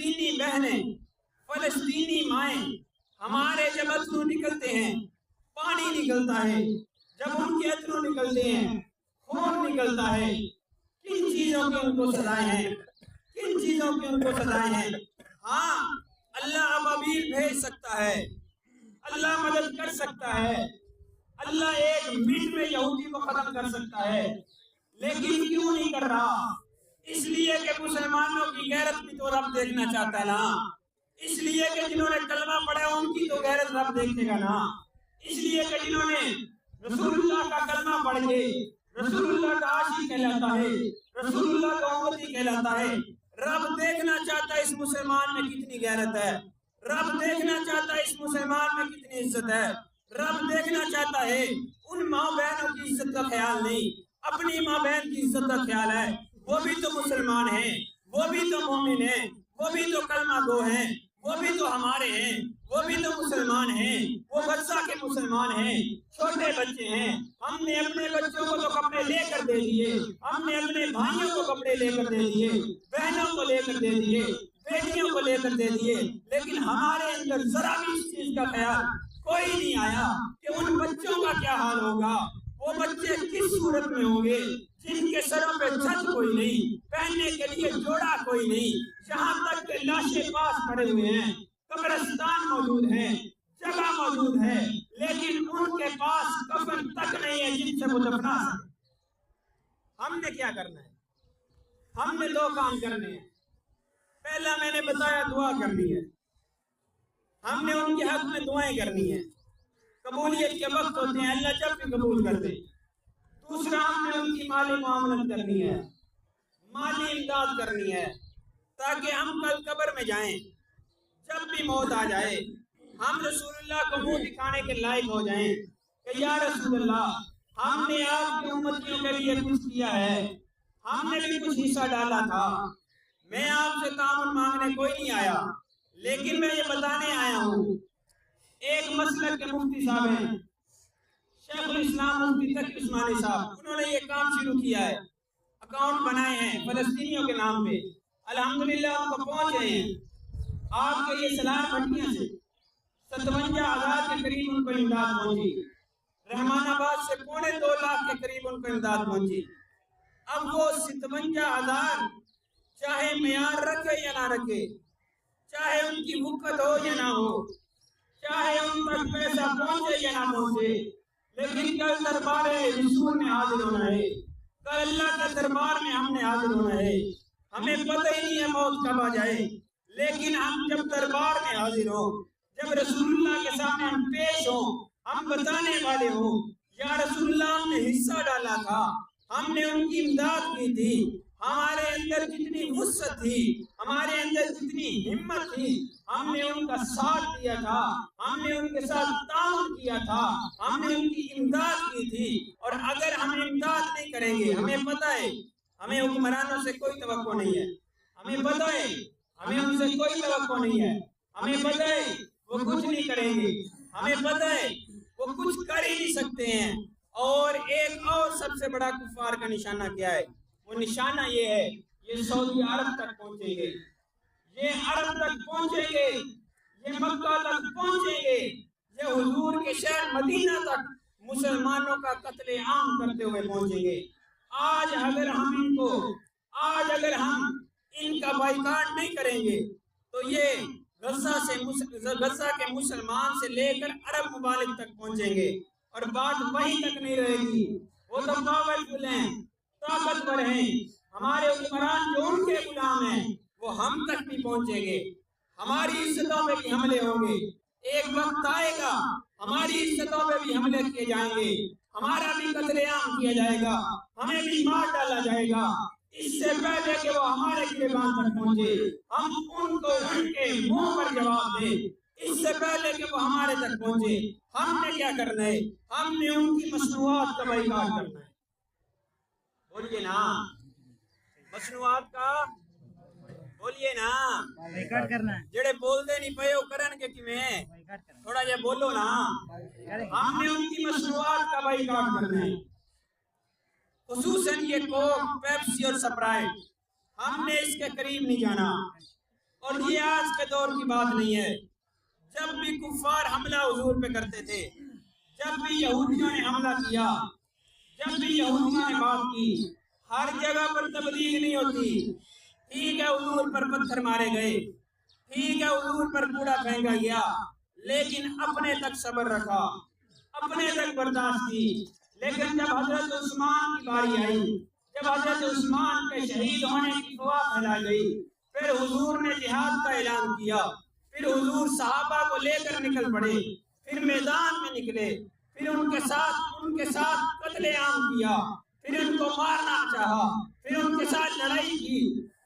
فلسطینی بہنیں، فلسطینی مائیں، ہمارے جب اترو نکلتے ہیں پانی نکلتا ہے، جب ان کے اترو نکلتے ہیں خون نکلتا ہے، کن چیزوں کی ان کو سزائیں ہیں، کن چیزوں کی ان کو سزائیں ہیں؟ ہاں اللہ ابابیل بھیج سکتا ہے، اللہ مدد کر سکتا ہے، اللہ ایک منٹ میں یہودی کو ختم کر سکتا ہے، لیکن کیوں نہیں کر رہا؟ اس لیے کہ مسلمانوں کی غیرت بھی تو رب دیکھنا چاہتا ہے نا، اس لیے کہ جنہوں نے کلمہ پڑھا ان کی تو غیرت رب دیکھے گا نا، اس لیے کہ جنہوں نے رسول اللہ کا کلمہ پڑھ کے رسول اللہ کا عاشق کہلاتا ہے، رسول اللہ کا امتی کہلاتا ہے، رب دیکھنا چاہتا ہے اس مسلمان میں کتنی غیرت ہے، رب دیکھنا چاہتا ہے اس مسلمان میں کتنی عزت ہے، رب دیکھنا چاہتا ہے ان ماں بہنوں کی عزت کا خیال نہیں، اپنی ماں بہن کی عزت کا خیال ہے، وہ بھی تو مسلمان ہیں، وہ بھی تو مومن ہیں، وہ بھی تو کلمہ گو ہیں، وہ بھی تو ہمارے ہیں، وہ بھی تو مسلمان ہیں، وہ غزہ کے مسلمان ہیں، چھوٹے بچے ہیں، ہم نے اپنے بچوں کو تو کپڑے لے کر دے دیے، ہم نے اپنے بھائیوں کو کپڑے لے کر دے دیے، بہنوں کو لے کر دے دیے، بیٹیوں کو لے کر دے دیے، لیکن ہمارے اندر ذرا بھی اس چیز کا خیال کوئی نہیں آیا کہ ان بچوں کا کیا حال ہوگا، وہ بچے کس صورت میں ہوں گے جن کے سروں پہ چھت کوئی نہیں، پہننے کے لیے جوڑا کوئی نہیں، یہاں تک کہ لاشیں پاس پڑے ہوئے ہیں، قبرستان موجود ہے، جگہ موجود ہے، لیکن ان کے پاس کفن تک نہیں ہے جن سے وہ دفنا سکے۔ ہم نے کیا کرنا ہے؟ ہم نے دو کام کرنے ہیں۔ پہلا میں نے بتایا دعا کرنی ہے، ہم نے ان کے حق میں دعائیں کرنی ہیں، قبولیت کے وقت ہوتے ہیں، اللہ جب بھی قبول کر دے۔ دوسرا ہم نے ان کی مالی معاملت کرنی ہے، مالی امداد کرنی ہے، تاکہ ہم کل قبر میں جائیں، جب بھی موت آ جائے ہم رسول اللہ کو منہ دکھانے کے لائق ہو جائیں کہ یا رسول اللہ ہم نے آپ کی امتیوں کے لیے کچھ کیا ہے، ہم نے بھی کچھ حصہ ڈالا تھا، میں آپ سے تعاون مانگنے کوئی نہیں آیا، لیکن میں یہ بتانے آیا ہوں۔ ایک مسلک کے مفتی صاحب ہیں، شیخ الاسلام مفتی تقی عثمانی صاحب، انہوں نے یہ کام شروع کیا ہے، اکاؤنٹ بنائے ہیں فلسطینیوں کے نام پہ، الحمدللہ ان کو پہنچ رہے ہیں۔ آپ کے یہ سلام بھٹیاں سے 57,000 کے قریب ان کو امداد پہنچی، رحمان آباد سے 2.25 لاکھ کے قریب ان کو امداد پہنچی۔ اب وہ 57,000 چاہے معیار رکھے یا نہ رکھے، چاہے ان کی وقت ہو یا نہ ہو، چاہے ان تک پیسہ پہنچے یا نہ پہنچے، لیکن کل دربار رسول میں حاضر ہونا ہے، کل اللہ کے دربار میں ہم نے حاضر ہونا ہے۔ ہمیں پتہ ہی نہیں ہے موت کب آ جائے، لیکن ہم جب دربار میں حاضر ہوں، جب رسول اللہ کے سامنے ہم پیش ہوں، ہم بتانے والے ہوں یا رسول اللہ ہم نے حصہ ڈالا تھا، ہم نے ان کی امداد کی تھی، ہمارے اندر جتنی وسعت تھی، ہمارے اندر جتنی ہمت تھی، ہم نے ان کا ساتھ دیا تھا، ہم نے ان کے ساتھ تعاون کیا تھا، ہم نے ان کی امداد کی تھی۔ اور اگر ہم امداد نہیں کریں گے، ہمیں پتہ ہے ہمیں حکمرانوں سے کوئی توقع نہیں ہے، ہمیں پتہ ہے ہمیں ان سے کوئی توقع نہیں ہے، ہمیں پتہ ہے وہ کچھ نہیں کریں گے، ہمیں پتہ ہے وہ کچھ کر ہی نہیں سکتے ہیں۔ اور ایک اور سب سے بڑا کفار کا نشانہ کیا ہے؟ وہ نشانہ یہ ہے، یہ سعودی عرب تک پہنچیں گے، یہ عرب تک پہنچیں گے، یہ مکہ تک پہنچیں گے، یہ حضور کے شہر مدینہ تک مسلمانوں کا قتل عام کرتے ہوئے پہنچیں گے۔ آج اگر ہم ان کا بائیکاٹ نہیں کریں گے تو یہ غزہ کے مسلمان سے لے کر عرب ممالک تک پہنچیں گے، اور بات وہیں تک نہیں رہے گی۔ وہ تو پاورفل ہیں، طاقتور ہیں، ہمارے حکمران جو ان کے غلام ہیں وہ ہم تک بھی پہنچیں گے، ہماری عزتوں پہ بھی حملے ہوں گے۔ ایک وقت آئے گا ہماری عزتوں پہ بھی حملے کیے جائیں گے، ہمارا بھی قتل عام کیا جائے گا، ہمیں بھی مار ڈالا جائے گا۔ اس سے پہلے کہ وہ ہمارے گریبان تک پہنچے، ہم ان کو ان کے منہ پر جواب دیں، اس سے پہلے کہ وہ ہمارے تک پہنچے۔ ہم نے کیا کرنا ہے؟ ہم نے ان کی مصنوعات کا بائیکاٹ کرنا ہے۔ بولیے نا، مصنوعات کا بولیے نا، بائیکاٹ کرنا ہے۔ جڑے بول دے نہیں پئے وہ کرن کے کیویں؟ تھوڑا جے بولو نا۔ ہم نے ان کی مصنوعات کا بائیکاٹ کرنا ہے، خصوصاً یہ کوک، پیپسی اور سپرائٹ، ہم نے اس کے قریب نہیں جانا۔ اور یہ آج کے دور کی بات نہیں ہے. جب بھی کفار حملہ حضور پہ کرتے تھے، جب بھی یہودیوں نے حملہ کیا، جب بھی یہودیوں نے بات کی، ہر جگہ پر تبلیغ نہیں ہوتی. ٹھیک ہے حضور پر پتھر مارے گئے، ٹھیک ہے حضور پر کوڑا پھینکا گیا، لیکن اپنے تک صبر رکھا، اپنے تک برداشت کی. لیکن جب حضرت عثمان کی باری آئی، جب حضرت عثمان کے شہید ہونے کی افواہ پھیلائی گئی، پھر حضور نے جہاد کا اعلان کیا. پھر حضور صحابہ کو لے کر نکل پڑے، پھر میدان میں نکلے، پھر ان کے ساتھ قتل عام کیا، پھر ان کو مارنا چاہا، پھر ان کے ساتھ لڑائی کی،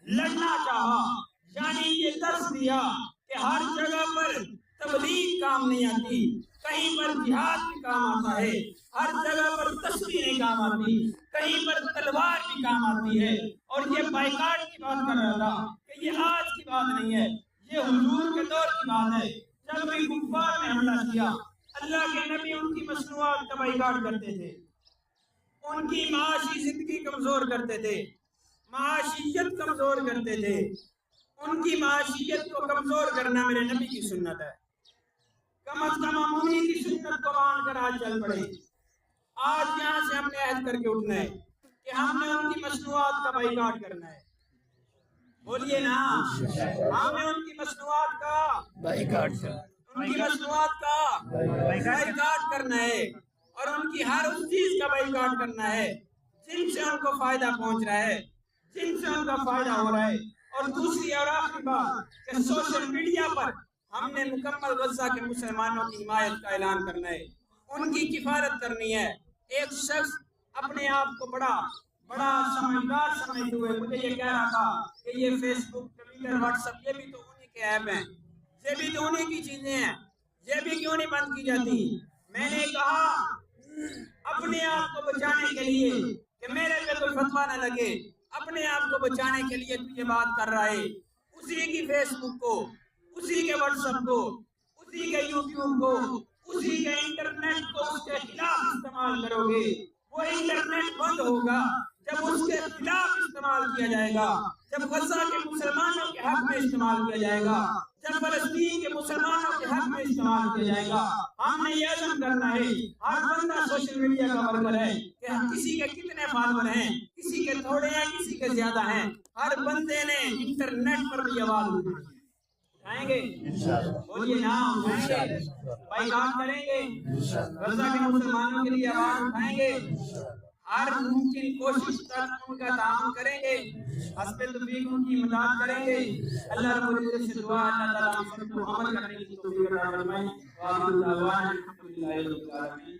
لڑنا چاہا. یعنی یہ درس دیا کہ ہر جگہ پر تبلیغ کام نہیں آتی، کہیں پر جہاد بھی کام آتا ہے، ہر جگہ پر تسبیح نہیں کام آتی، کہیں پر تلوار بھی کام آتی ہے. اور یہ بائیکاٹ کی بات کر رہا تھا کہ یہ آج کی بات نہیں ہے، یہ حضور کے دور کی بات ہے. جب بھی کفار نے حملہ کیا، اللہ کے نبی ان کی مصنوعات کا بائیکاٹ کرتے تھے، ان کی معاشی زندگی کمزور کرتے تھے، معاشیت کمزور کرتے تھے. ان کی معاشیت کو کمزور کرنا میرے نبی کی سنت ہے. کم از کم ہم انہی کی سنت کو مان کر آج چل پڑے. آج یہاں سے ہم نے عہد کر کے اٹھنا ہے کہ ہم نے ان کی مصنوعات کا بائیکاٹ کرنا ہے. بولیے نا، ہم نے ان کی مصنوعات کا بائیکاٹ کرنا ہے، اور ان کی ہر اس چیز کا بائیکاٹ کرنا ہے جن سے ان کو فائدہ پہنچ رہا ہے، جن سے ان کا فائدہ ہو رہا ہے. اور دوسری اور آخری بات کہ سوشل میڈیا پر ہم نے مکمل غزہ کے مسلمانوں کی حمایت کا اعلان کرنا ہے، ان کی کفالت کرنی ہے. ایک شخص اپنے آپ کو بڑا سمجھدار سمجھتے ہوئے مجھے یہ کہہ رہا تھا کہ یہ فیس بک، ٹویٹر، واٹس ایپ، یہ بھی تو انہی کے ایپ ہیں، یہ بھی تو انہی کی چیزیں ہیں، یہ بھی کیوں نہیں بند کی جاتی. میں نے کہا اپنے آپ کو بچانے کے لیے کہ میرے پہ کوئی فتویٰ نہ لگے، اپنے آپ کو بچانے کے لیے تو یہ بات کر رہا ہے، اسی کی فیس بک کو، اسی کے واٹس ایپ کو، اسی کے یوٹیوب کو، اسی کے انٹرنیٹ کو اس کے خلاف استعمال کرو گے. وہ انٹرنیٹ بند ہوگا جب اس کے خلاف استعمال کیا جائے گا، جب غزہ کے مسلمانوں کے حق میں استعمال کیا جائے گا، جب فلسطین کے مسلمانوں کے حق میں استعمال کیا جائے گا. ہم نے یہ عزم کرنا ہے. ہر بندہ سوشل میڈیا کا ورکر ہے کہ کسی کے کتنے فالوور ہیں، کسی کے تھوڑے ہیں، کسی کے زیادہ ہیں. ہر بندے نے انٹرنیٹ پر بھی آواز اٹھائیں گے. بولیے نا، اٹھائیں گے، بائیکاٹ کریں گے، غزہ کے مسلمانوں کے لیے آواز اٹھائیں گے، ہر ممکن کوشش تک ان کا تعاون کریں گے، حسب توفیق ان کی مدد کریں گے. اللہ رب العزت سے دعا اللہ تعالیٰ ہم سب کو عمل کرنے کی توفیق عطا فرمائے. وآخر دعوانا الحمدللہ رب العالمین.